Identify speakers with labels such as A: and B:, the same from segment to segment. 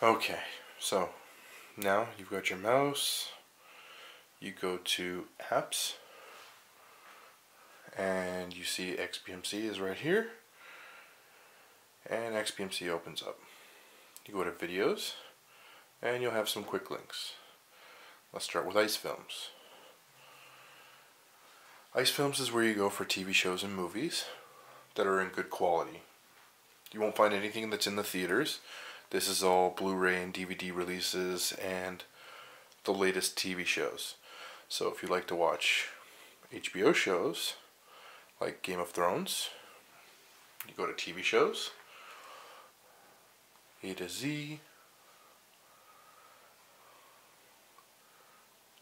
A: Okay, so now you've got your mouse, you go to apps, and you see XBMC is right here, and XBMC opens up. You go to videos, and you'll have some quick links. Let's start with Icefilms. Icefilms is where you go for TV shows and movies that are in good quality. You won't find anything that's in the theaters. This is all Blu-ray and DVD releases and the latest TV shows. So if you like to watch HBO shows like Game of Thrones, you go to TV shows, A to Z,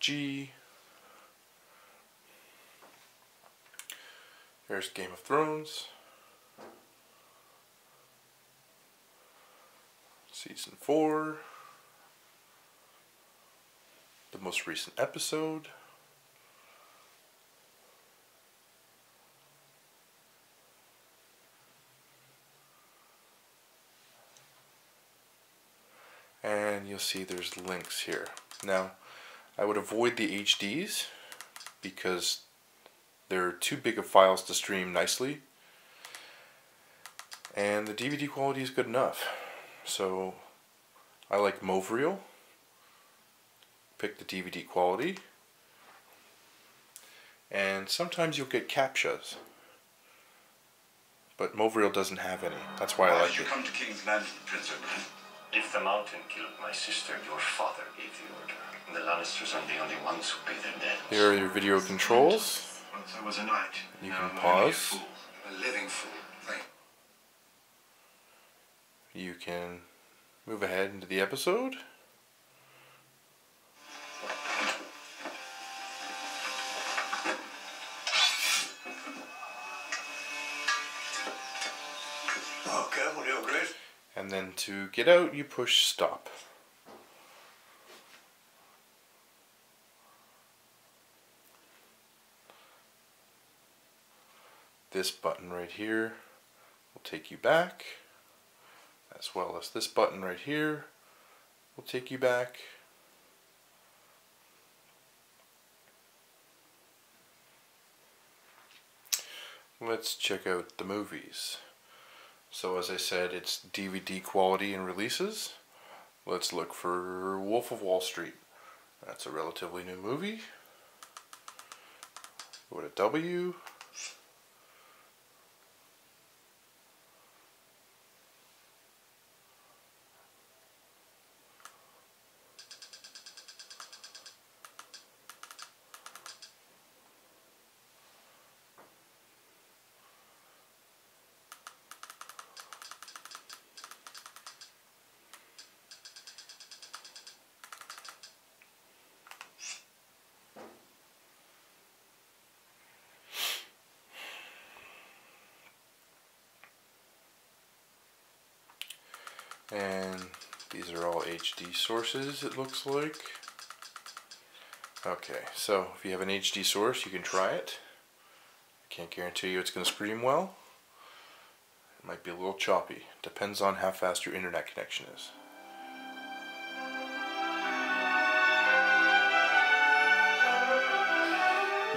A: G, there's Game of Thrones, Season 4, the most recent episode, and you'll see there's links here. Now, I would avoid the HDs because they're too big of files to stream nicely, and the DVD quality is good enough. So I like MovReel. Pick the DVD quality, and sometimes you'll get CAPTCHAs, but MovReel doesn't have any. That's why I like it.
B: Why did you come to King's Landing, Prince Edward?
C: If the mountain killed my sister, your father gave the order. And the Lannisters are the only ones who pay their debt.
A: Here are your video controls.
B: Once I was a knight.
A: You
B: Now
A: can
B: I'm only a
A: pause.
B: fool. A living fool.
A: You can move ahead into the episode.
B: Okay, well, you're great.
A: And then to get out, you push stop. This button right here will take you back, as well as this button right here will take you back. Let's check out the movies. So as I said, it's DVD quality and releases. Let's look for Wolf of Wall Street. That's a relatively new movie. Go to W. And these are all HD sources, it looks like. Okay, so if you have an HD source, you can try it. I can't guarantee you it's going to stream well. It might be a little choppy. Depends on how fast your internet connection is.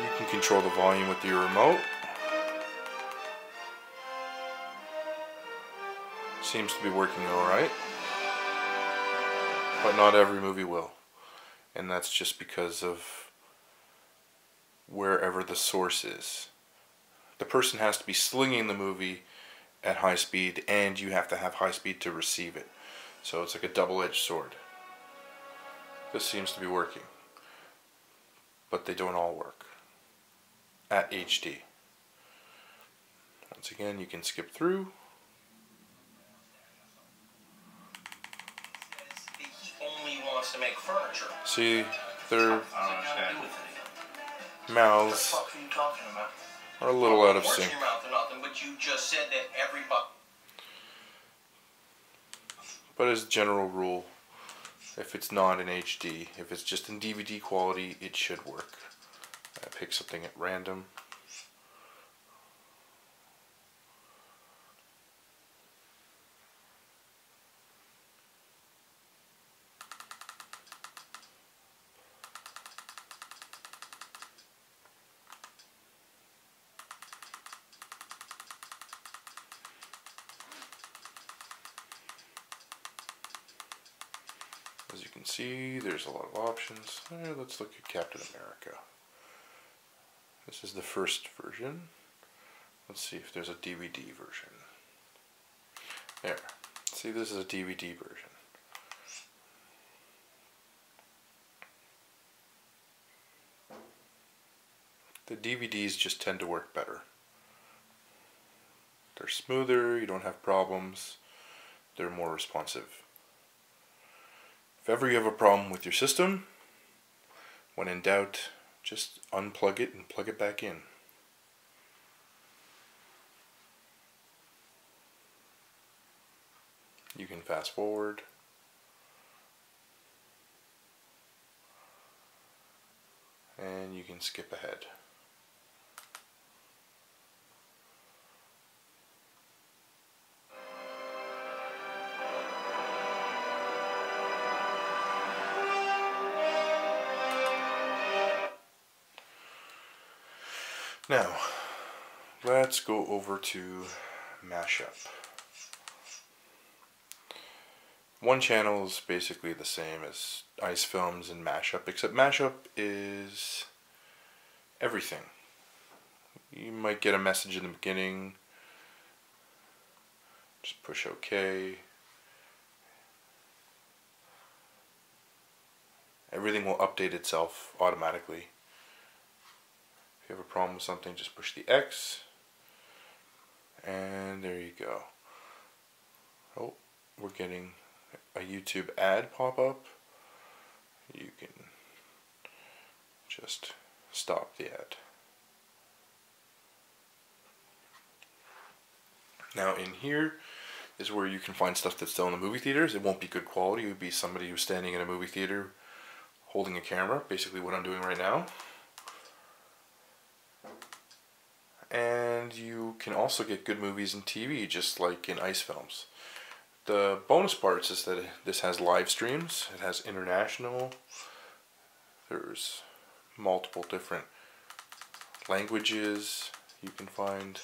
A: You can control the volume with your remote. Seems to be working alright, but not every movie will, and that's just because of wherever the source is. The person has to be slinging the movie at high speed, and you have to have high speed to receive it, so it's like a double-edged sword. This seems to be working, but they don't all work at HD. Once again, you can skip through.
C: To make furniture.
A: See, their mouths are a little out of sync.
C: But you just said that everybody.
A: But as a general rule, if it's not in HD, if it's just in DVD quality, it should work. I pick something at random. can see, there's a lot of options. Let's look at Captain America. This is the first version. Let's see if there's a DVD version. There. See, this is a DVD version. The DVDs just tend to work better. They're smoother, you don't have problems, they're more responsive. If ever you have a problem with your system, when in doubt, just unplug it and plug it back in. You can fast forward. And you can skip ahead. Now, let's go over to Mashup. One channel is basically the same as Icefilms and Mashup, except Mashup is everything. You might get a message in the beginning, just push OK. Everything will update itself automatically. If you have a problem with something, just push the X, and there you go. Oh, we're getting a YouTube ad pop up. You can just stop the ad. Now in here is where you can find stuff that's still in the movie theaters. It won't be good quality. It would be somebody who's standing in a movie theater holding a camera, basically what I'm doing right now. And you can also get good movies in TV, just like in Icefilms. The bonus parts is that this has live streams, it has international, there's multiple different languages you can find.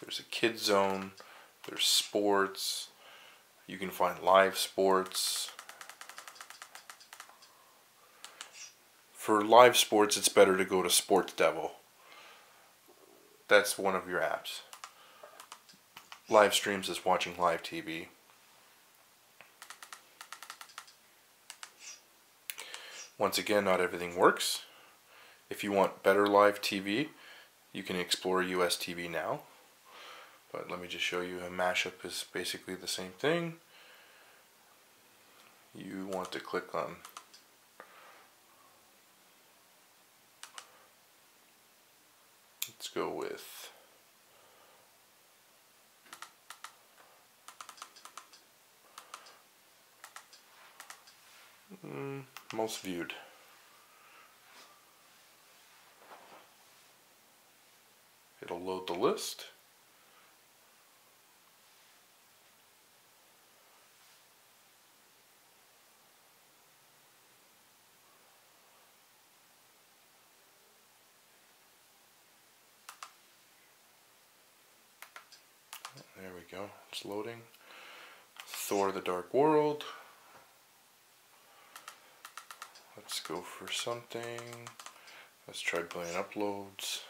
A: There's a kids zone, there's sports, you can find live sports. For live sports, it's better to go to Sports Devil. That's one of your apps. Live streams is watching live TV. Once again, not everything works. If you want better live TV, you can explore US TV Now. But let me just show you, a mashup is basically the same thing. You want to click on let's go with most viewed. It'll load the list. There we go, it's loading. Thor: The Dark World. Let's go for something. Let's try billion uploads.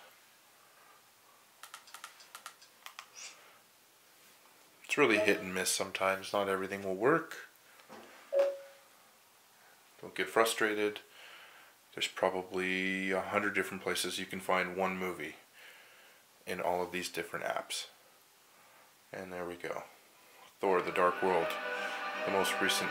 A: It's really hit and miss sometimes. Not everything will work. Don't get frustrated. There's probably 100 different places you can find one movie in all of these different apps. And there we go. Thor: The Dark World. The most recent.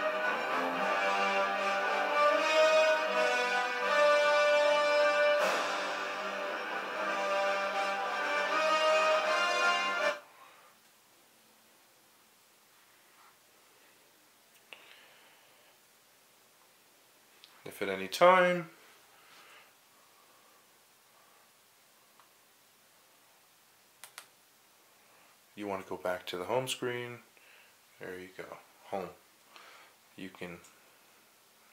A: If at any time you want to go back to the home screen, there you go, home. You can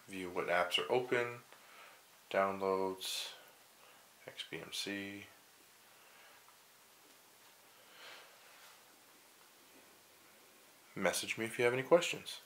A: view what apps are open, downloads, XBMC. Message me if you have any questions.